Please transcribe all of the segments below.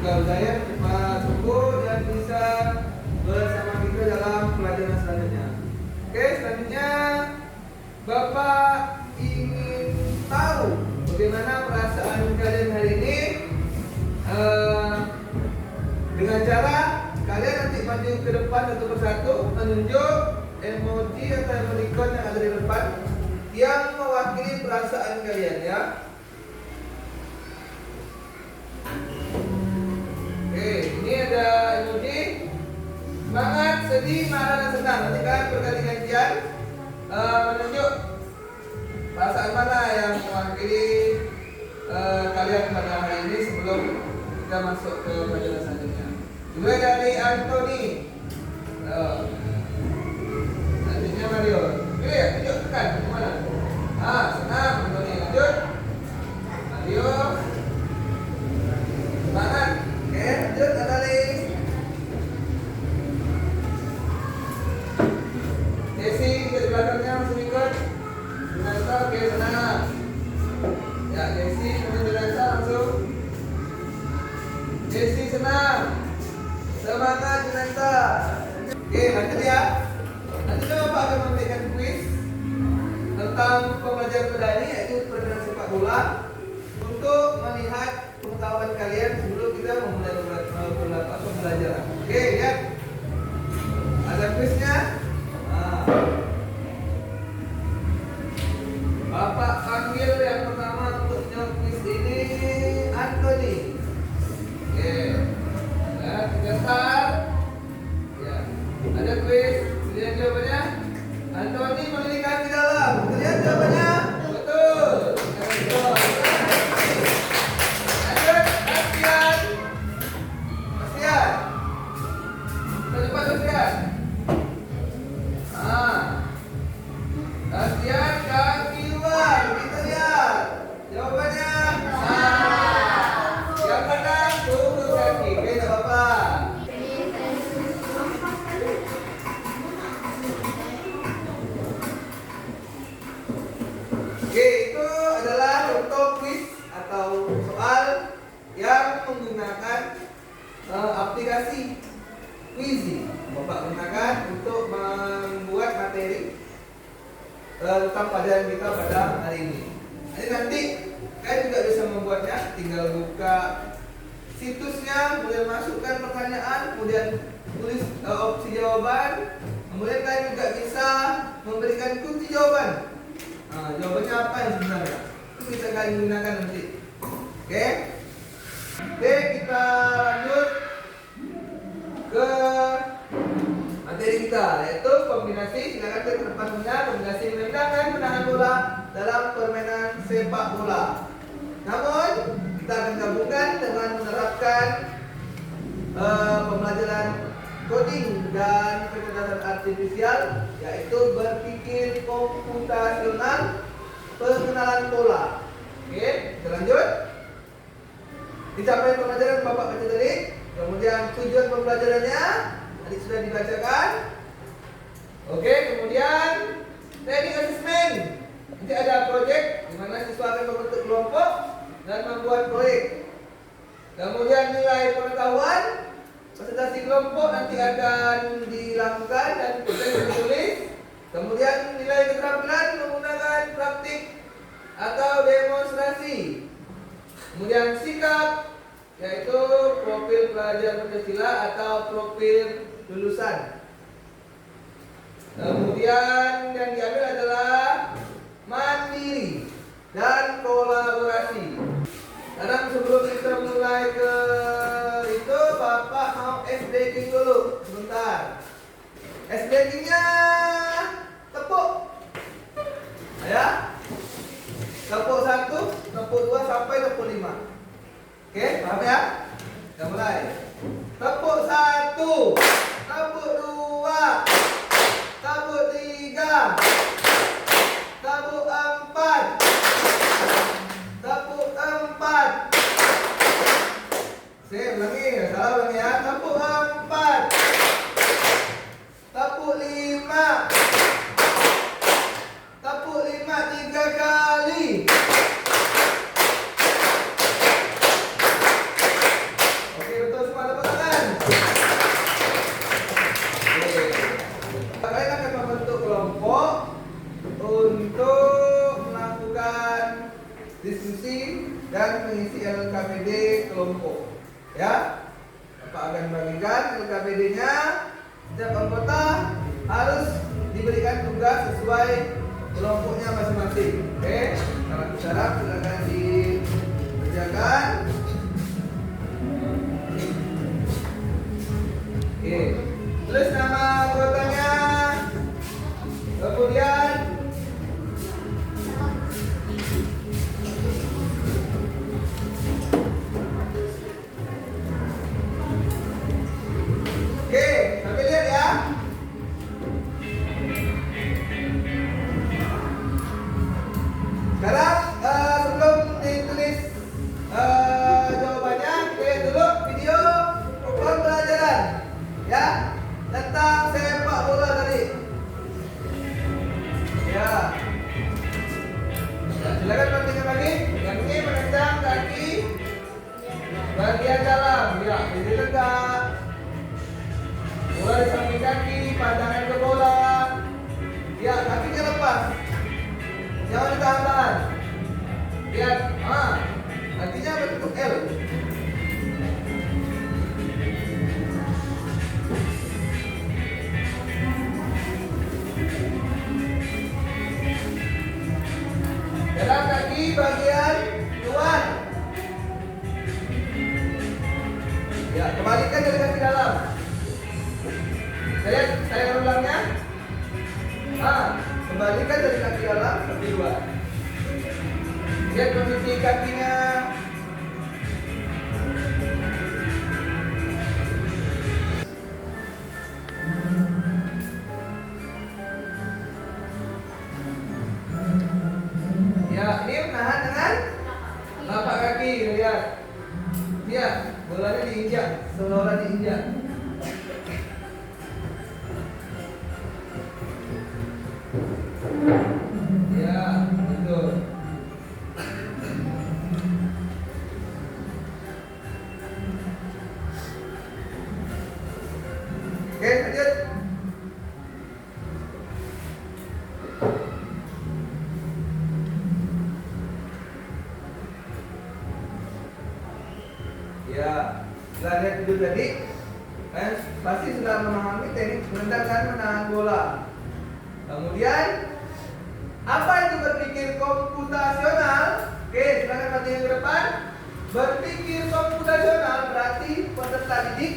Semoga Uzair cepat sembuh dan bisa bersama kita dalam pelajaran selanjutnya. Oke, selanjutnya Bapak ingin tahu bagaimana perasaan kalian hari ini dengan cara kalian nanti maju ke depan satu persatu menunjuk emoji atau emoticon yang ada di depan yang mewakili perasaan kalian ya. Oke, ini ada emoji semangat, sedih, marah, dan senang. Nanti kalian berganti-gantian menunjuk perasaan mana yang mewakili kalian pada hari ini sebelum kita masuk ke pelajaran selanjutnya. Mulai dari Anthony. Selanjutnya Mario. Oke, tunjuk tekan kemana? Senang Anthony. Lanjut Mario. Semangat. Oke, lanjut Natalie. Desi di belakangnya masih ikut. Junasa, oke, senang. Ya, Desi kemudian Junasa langsung. Desi senang. Semangat Junasa. Oke, lanjut ya. Nanti Bapak akan memberikan kuis tentang pembelajaran medani yaitu permainan sepak bola untuk melihat pengetahuan kalian sebelum kita memulai pembelajaran. Oke, lihat. Ada kuisnya. Bapak panggil yang pertama untuk menjawab kuis ini Anthony. Oke. Ya, kita start. Ya. Ada kuis. Lihat jawabannya. Anthony memilih kaki dalam. Lihat jawabannya. Betul. Betul. Lanjut, Bastian. Bastian. Cepat Bastian. Bastian kaki luar. Kita lihat. Jawabannya yang benar turun kaki. Oke, tak apa-apa. Oke, itu adalah contoh quiz atau soal yang menggunakan aplikasi Quizy. Bapak gunakan untuk membuat materi tentang pelajaran kita pada hari ini. Jadi nanti kalian juga bisa membuatnya, tinggal buka situsnya, kemudian masukkan pertanyaan, kemudian tulis opsi jawaban, kemudian kalian juga bisa memberikan kunci jawaban. Jawabannya apa yang sebenarnya? Itu bisa kalian gunakan nanti. Oke? Oke, kita lanjut ke materi kita, yaitu kombinasi. Silakan ke depan punya kombinasi menendang dan menahan bola dalam permainan sepak bola. Namun kita akan gabungkan dengan menerapkan pembelajaran coding dan kecerdasan artifisial, yaitu berpikir komputasional pengenalan bola. Oke, kita lanjut. Dicapai pembelajaran Bapak baca tadi, kemudian tujuan pembelajarannya tadi sudah dibacakan. Oke, kemudian training assessment. Nanti ada project di mana siswa akan membentuk kelompok dan membuat proyek. Kemudian nilai pengetahuan presentasi kelompok nanti akan dilakukan dan ditulis. Kemudian nilai keterampilan menggunakan praktik atau demonstrasi. Kemudian sikap, yaitu profil pelajar Pancasila atau profil lulusan. Kemudian yang diambil adalah mandiri dan kolaborasi. Sekarang sebelum kita mulai ke itu, Bapak mau SDG dulu sebentar. SDG-nya tepuk. Ya. Tepuk 1, tepuk 2 sampai tepuk 5. Oke, paham ya? Kita mulai. Tepuk 1, tepuk 2, tepuk 3, tepuk 4, tepuk 4. Saya ulangi, salah ulangi ya. Tepuk 4, tepuk 5, tepuk 5 3 kali. Oke, akan mengisi LKPD kelompok. Ya, Bapak akan bagikan LKPD-nya. Setiap anggota harus diberikan tugas sesuai kelompoknya masing-masing. Oke, syarat silakan dikerjakan. Oke, tulis nama anggotanya. Kemudian sampai lihat ya. Sekarang sebelum ditulis jawabannya, kita lihat dulu video pembelajaran ya tentang sepak bola tadi. Ya, silakan perhatikan lagi. Yang ini menendang kaki bagian dalam, ya, jadi tegak. Bola di samping kaki, pandangan ke bola. Ya, kakinya lepas. Jangan ditahan-tahan. Lihat, kakinya bentuk L. Dalam kaki bagian luar. Ya, kembalikan dari kaki dalam. Saya ulangnya. Kembalikan dari kaki dalam ke luar. Lihat posisi kakinya. Ya, ini menahan dengan telapak kaki. Lihat. Lihat, bolanya diinjak, seolah-olah diinjak. Ya, betul. Oke, lanjut. Ya, setelah lihat video tadi, pasti sudah memahami teknik menendang dan menahan bola. Kemudian apa itu berpikir komputasional? Oke, silakan perhatikan ke depan. Berpikir komputasional berarti peserta didik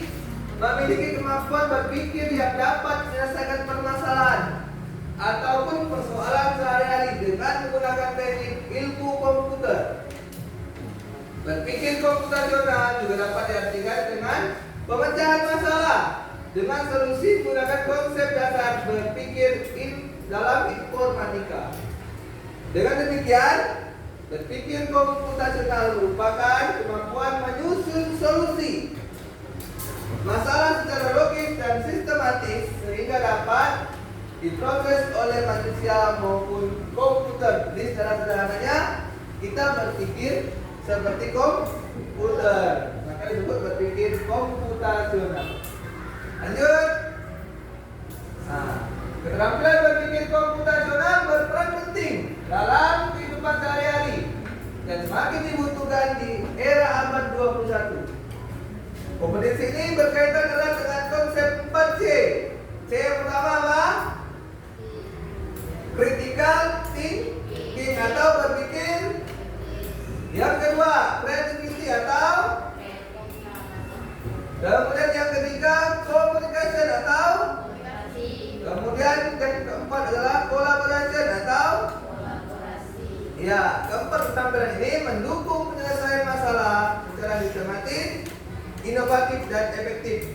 memiliki kemampuan berpikir yang dapat menyelesaikan permasalahan ataupun persoalan sehari-hari dengan menggunakan teknik ilmu komputer. Berpikir komputasional juga dapat diartikan dengan pemecahan masalah dengan solusi menggunakan konsep dasar berpikir dalam informatika. Dengan demikian, berpikir komputasional merupakan kemampuan menyusun solusi masalah secara logis dan sistematis sehingga dapat diproses oleh manusia maupun komputer. Jadi secara sederhananya kita berpikir seperti komputer, maka disebut berpikir komputasional. Lanjut. Keterampilan berpikir komputasional berperan penting dalam kehidupan sehari-hari dan semakin dibutuhkan di era abad 21. Kompetensi ini berkaitan erat dengan konsep 4C. C yang pertama apa? Critical thinking atau berpikir. Yang kedua, creativity atau. Kemudian yang ketiga, communication atau. Kemudian yang keempat adalah collaboration atau. Ya, keempat keterampilan ini mendukung penyelesaian masalah secara sistematis, inovatif dan efektif.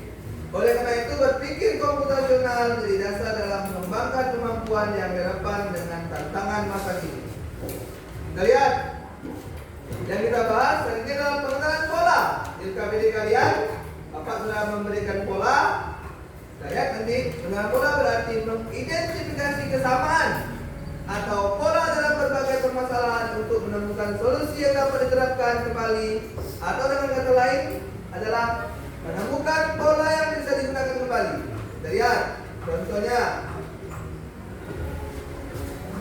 Oleh karena itu, berpikir komputasional menjadi dasar dalam mengembangkan kemampuan yang relevan dengan tantangan masa kini. Kita lihat yang kita bahas hari ini adalah pengenalan pola. Di KBD kalian, Bapak sudah memberikan pola. Kita lihat nanti pengenalan pola berarti mengidentifikasi kesamaan atau pola dalam berbagai permasalahan untuk menemukan solusi yang dapat diterapkan kembali, atau dengan kata lain adalah menemukan pola yang bisa digunakan kembali. Kita lihat contohnya.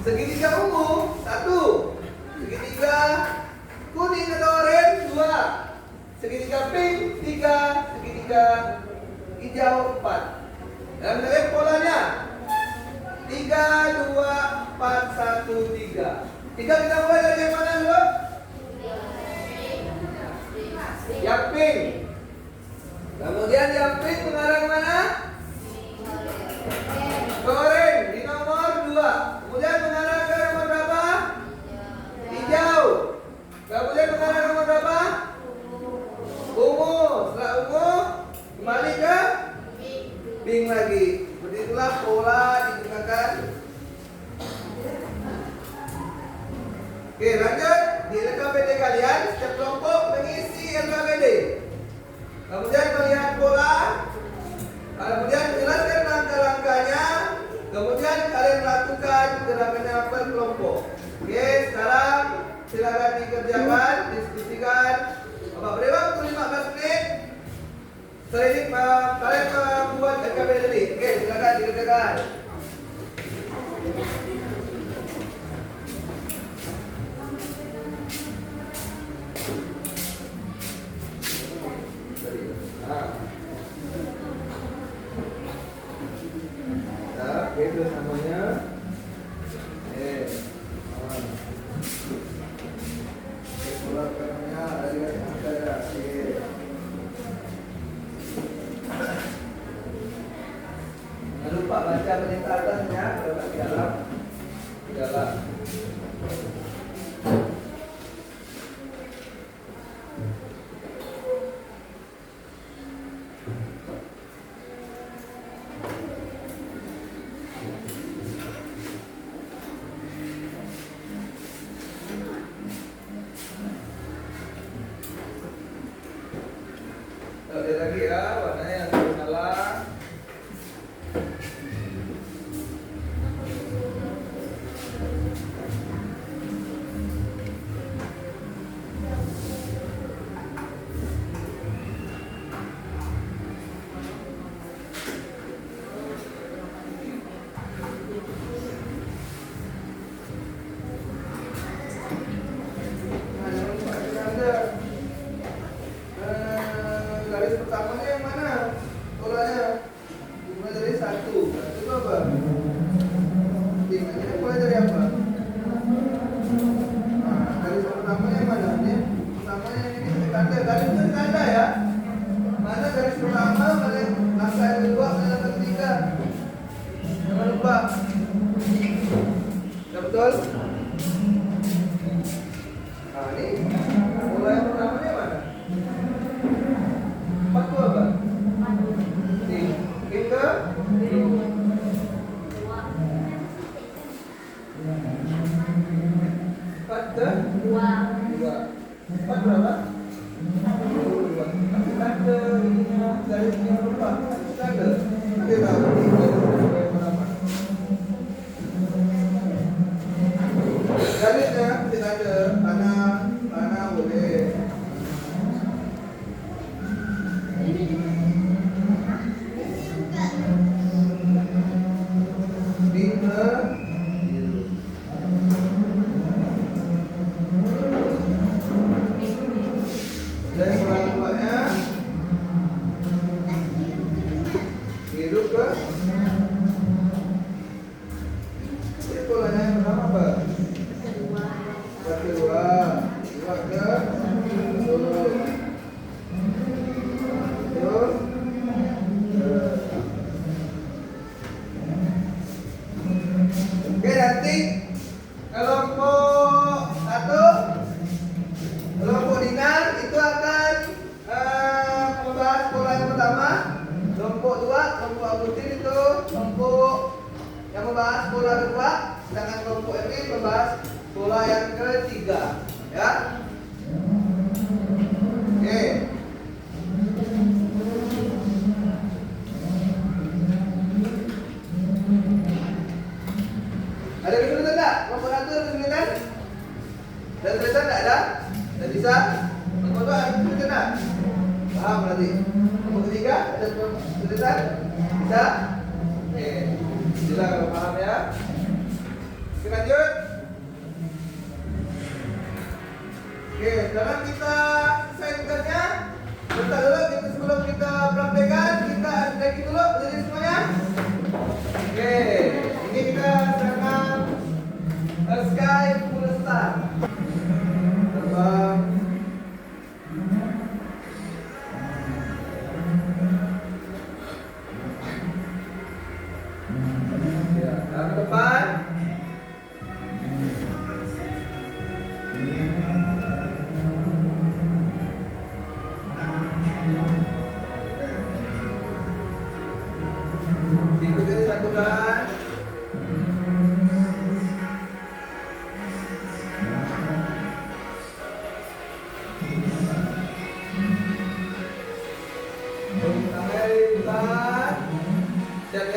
Segitiga ungu, satu. Segitiga kuning atau oranye, hijau 4. Dalam tadi polanya 3, 2, 4, 1, 3. Kita mulai dari yang mana dulu? Yang pink. Kemudian yang pink mengarah ke mana? Ke orange di nomor 2. Kemudian mengarah ke nomor berapa? Hijau. Kemudian mengarah ke nomor berapa? Ungu. Setelah ungu kembali ke pink lagi. Seperti itulah pola digunakan. Oke, lanjut. Di LKPD kalian setiap kelompok mengisi LKPD. Kemudian melihat pola, kemudian menjelaskan langkah-langkahnya, kemudian kalian melakukan gerakannya per kelompok. Oke, sekarang silakan dikerjakan, diskusikan. Bapak beri waktu 15 menit. Setelah ini kalian membuat LKPD tadi. Oke, silakan dikerjakan. Itu namanya jangan lupa baca perintah atasnya kalau di dalam. Lihat lagi ya, warnanya yang salah. Garis pertamanya yang mana? Polanya dimulai dari 1. 1 itu apa? Ini mulai dari apa? Nah, garis pertamanya yang mana? Ini pertamanya ini tanda. Garis itu tanda ya. Mana garis pertama, mana langkah yang kedua, mana langkah ketiga. Jangan lupa. Ya betul? Nah, ini mulai yang pertamanya mana? 4 itu apa? Kita 4 ke 2. 4 berapa? 2. Tapi tanda ininya garisnya berapa? Tanda. Kita tahu ini berapa? Garisnya kita ada kanan boleh. Dan keluarnya hidup ke ini polanya yang pertama apa? Kedua ke oke, nanti kelompok 1, kelompok dinar itu akan membahas pola yang pertama. Kelompok 2, kelompok Agustin itu kelompok yang membahas pola kedua. Sedangkan kelompok ini membahas pola yang ketiga. Ya. Oke. Ada kesulitan tak? Kelompok 1 ada kesulitan? Ada kesulitan tak ada? Dan bisa? Kelompok 2 ada kesulitan tak? Paham berarti? Kelompok ketiga ada kesulitan? Bisa? Oke. Sila kalau paham ya. Kita lanjut. Oke, sekarang kita selesai tugasnya. Bentar dulu sebelum kita praktekkan, kita ada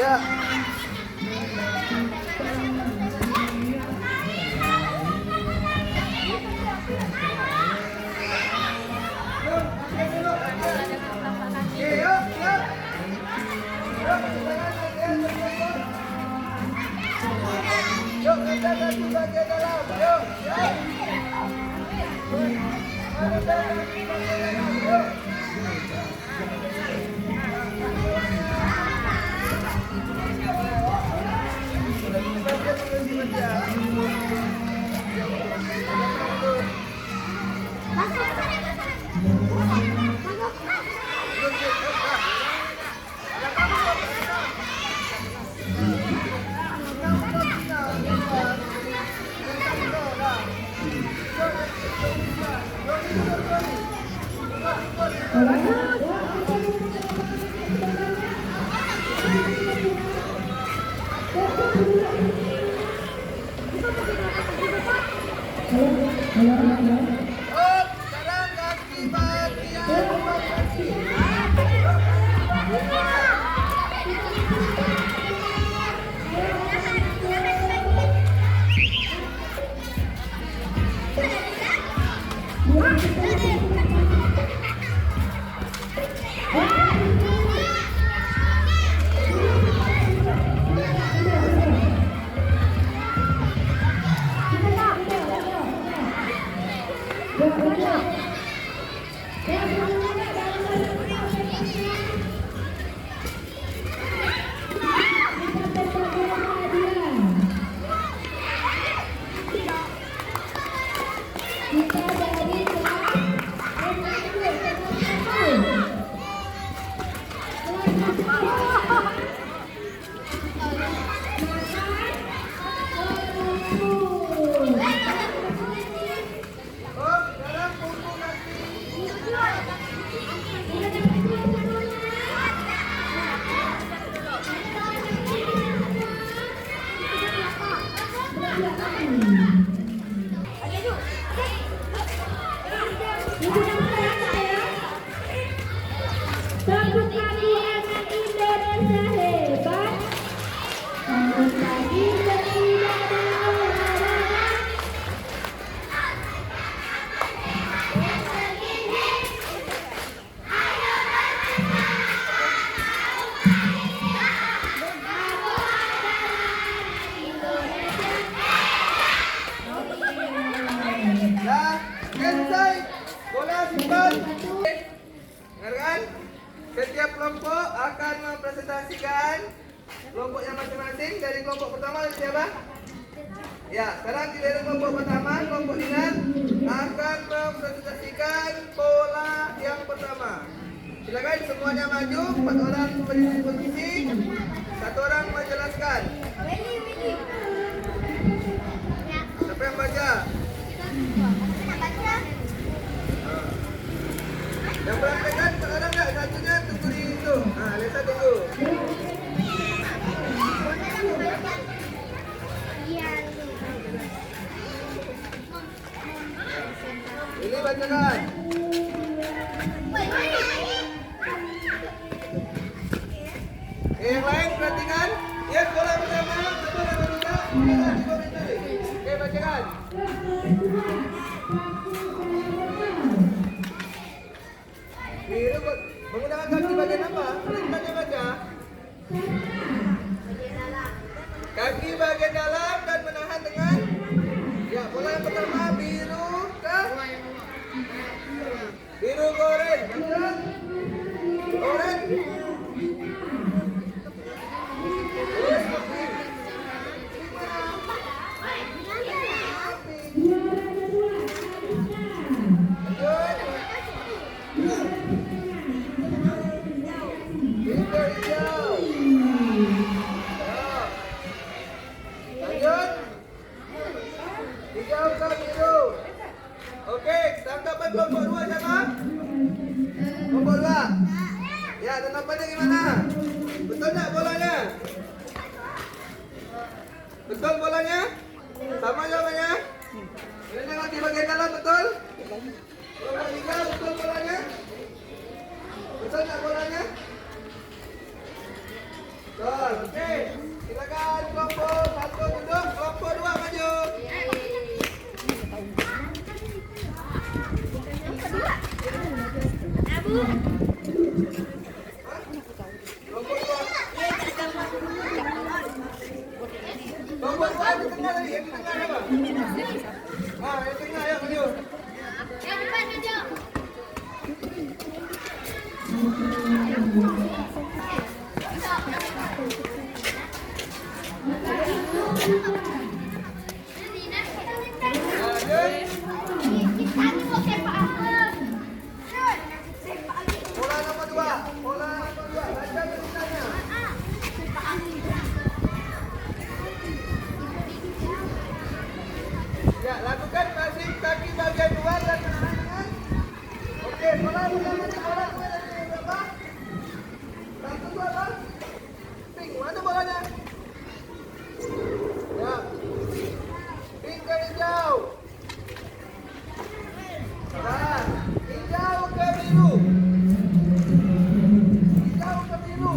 Ya. Yuk kita ganti bagian dalam. Yuk. Yuk. Sekarang kaki bagian kaki. Sekarang punggung kaki. bola simpan. Dengarkan. Setiap kelompok akan mempresentasikan kelompoknya masing-masing. Dari kelompok pertama dari siapa? Ya, sekarang dari kelompok pertama, kelompok Dinan akan mempresentasikan pola yang pertama. Silakan semuanya maju, 4 orang berdiri posisi, 1 orang menjelaskan. Siapa yang baca? Yang berantakan, ada nggak? Satunya tunggu di itu. Nah, Lesa tunggu. Ini bacakan. Yang lain perhatikan. Ya, bola pertama, betul atau tidak? Oke, bacakan. Biru menggunakan kaki bagian apa? Perintahnya baca. Kaki bagian dalam dan menahan dengan. Ya, bola yang pertama biru ke biru ke orange. Orange. Oke, tangkapan kelompok 2 siapa? Kelompok 2. Ya, tangkapannya gimana? Betul tak bolanya? Betul bolanya? Sama jawabannya? Ini lagi bagian dalam, betul? Kelompok 3, betul bolanya? Betul tak bolanya? Betul, oke. Silakan kelompok 1 duduk, kelompok 2 maju. Kelompok 2 di tengah tadi, yang di tengah apa? Ah, yang tengah, ayo maju. Yang depan maju. Bola nomor 2, baca tulisannya. Ya, lakukan passing kaki bagian luar dan menahan dengan. Oke, bola pertama dari berapa? Satu dua apa? Pink, mana bolanya? Ya. Pink ke hijau. Nah, hijau ke biru. Hijau ke biru.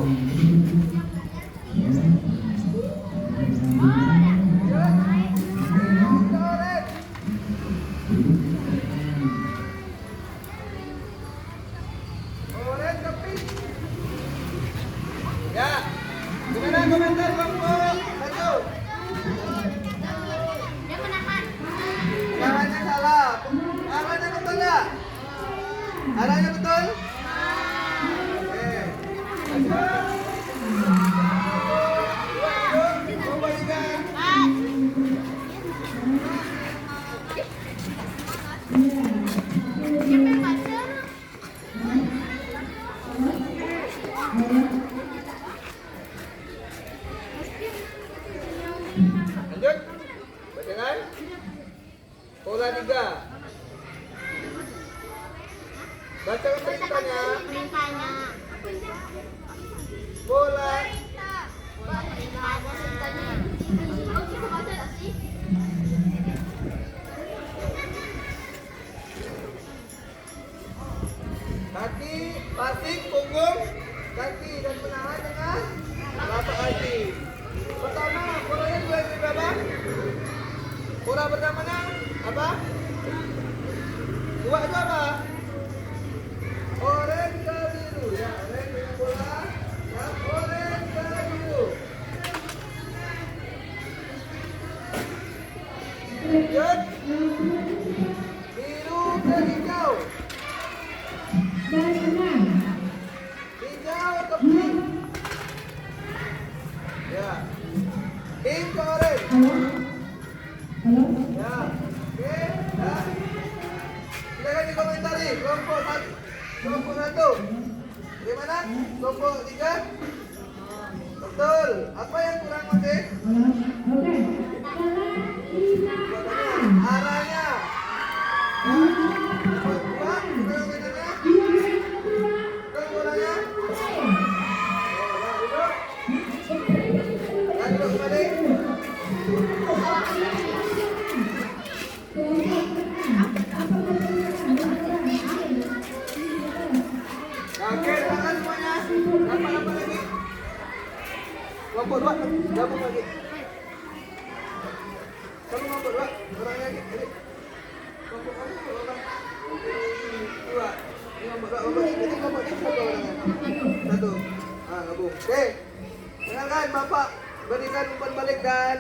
Ya, gimana komentar kelompok 1? Dia menahan. Arahnya salah. Arahnya betul nggak? Arahnya betul? Oke. Coba ikan. Lanjut. Bacakan. Pola 3. Bacakan perintahnya. Perintahnya. Pola. Kaki, pasing, punggung, kaki dan menahan dengan telapak kaki. Pertama, polanya dua yang berapa? Pola pertamanya apa? Dua itu apa? Orange ke biru. Ya, orange dengan bola. Ya, orange ke biru. Lanjut. Biru ke hijau. Kelompok 1. Bagaimana? Kelompok 3. Betul. Apa yang kurang masih? Arahnya. Ya. Kelompok 2. Kurang bedanya? Kurangnya? Ya, duduk kembali. Oke, silakan semuanya. Apa lagi? Kelompok 2, gabung lagi. Kamu kelompok 2, orang lagi. Kelompok kamu orang 2. Ini kelompok 2, kelompok 3. Ini kelompok 3 berapa orangnya? 1. Ah, gabung. Oke. Dengarkan Bapak berikan umpan balik dan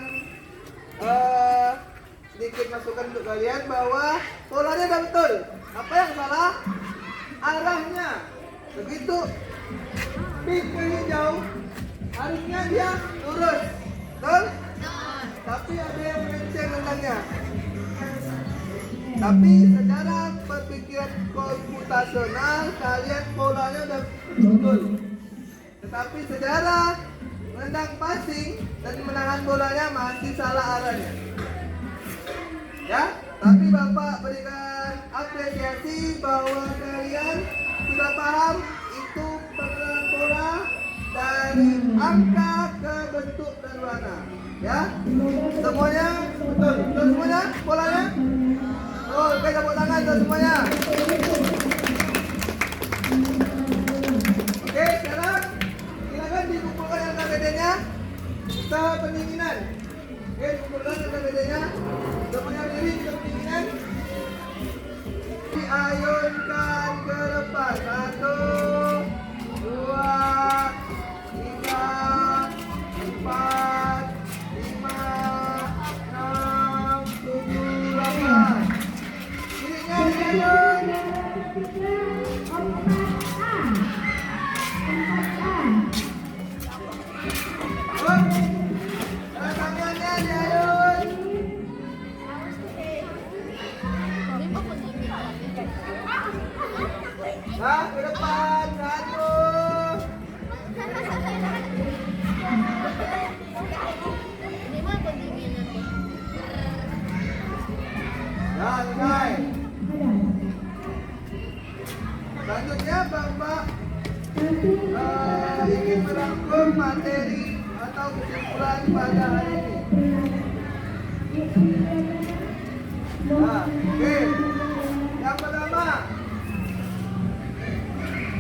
sedikit masukan untuk kalian bahwa polanya sudah betul. Apa yang salah? Arahnya. Begitu pink ke hijau, harusnya dia lurus, betul? Tapi ada yang melenceng tentangnya. Tapi secara berpikiran komputasional kalian polanya udah betul. Tetapi secara menendang passing dan menahan bolanya masih salah arahnya. Ya, tapi Bapak berikan apresiasi bahwa kalian sudah paham itu pergerakan bola dari angka ke bentuk dan warna. Ya, semuanya betul, betul semuanya polanya. Oh, oke, tepuk tangan untuk semuanya. Oke, sekarang silakan dikumpulkan LKPD-nya. Kita pendinginan. Oke, dikumpulkan LKPD-nya. Semuanya berdiri kita pendinginan. Diayunkan ke depan. 1, 2, 3, 4, 5, 6, 7, 8. Kirinya diayun. Tangannya diayun. Nah, ke depan. 1. Nah, selesai. Selanjutnya Bapak ingin merangkum materi atau kesimpulan pada hari ini. Nah, oke. Yang pertama,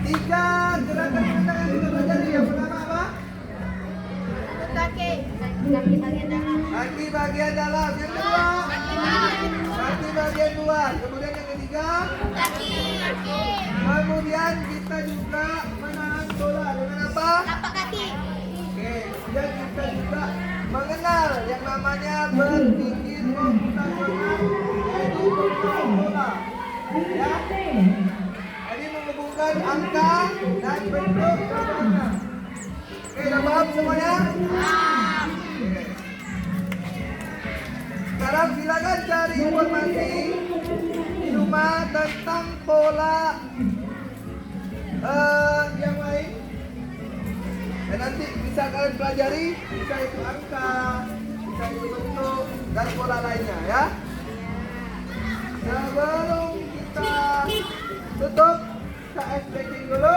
3 gerakan menendang yang kita pelajari. Yang pertama apa? Kaki bagian dalam. Kaki bagian dalam. Yang kedua, kaki bagian luar. Kemudian yang ketiga, Kaki. kemudian kita juga menahan bola dengan apa? Tapak kaki. Oke, kemudian kita juga mengenal yang namanya berpikir komputasional, yaitu bentuk bola. Ya, jadi menghubungkan angka dan bentuk gambarnya. Oke, udah paham semuanya? Oke. Sekarang silakan cari informasi di rumah tentang pola yang lain. Dan nanti bisa kalian pelajari, bisa itu angka, bisa itu bentuk dan pola lainnya ya. Sebelum kita tutup, kita stretching dulu,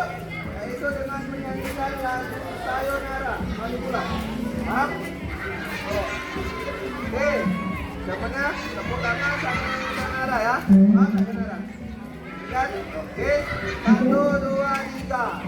yaitu dengan menyanyikan lagu Sayonara. Mari pulang. Paham? Oh. Oke. Siapanya? Tepuk tangan sama Sayonara ya. Paham Sayonara? Ingat? Oke. 1, 2, 3.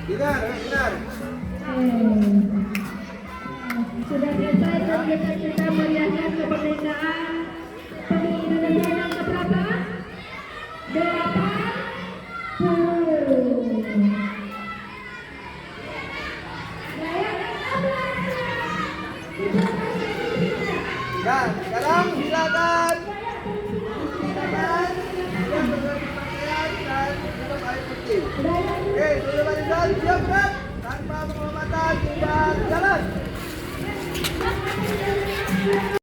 Dinar, dinar. Sudah selesai kegiatan kita meriahkan kemerdekaan Republik Indonesia yang keberapa? 80. Ya, sekarang silakan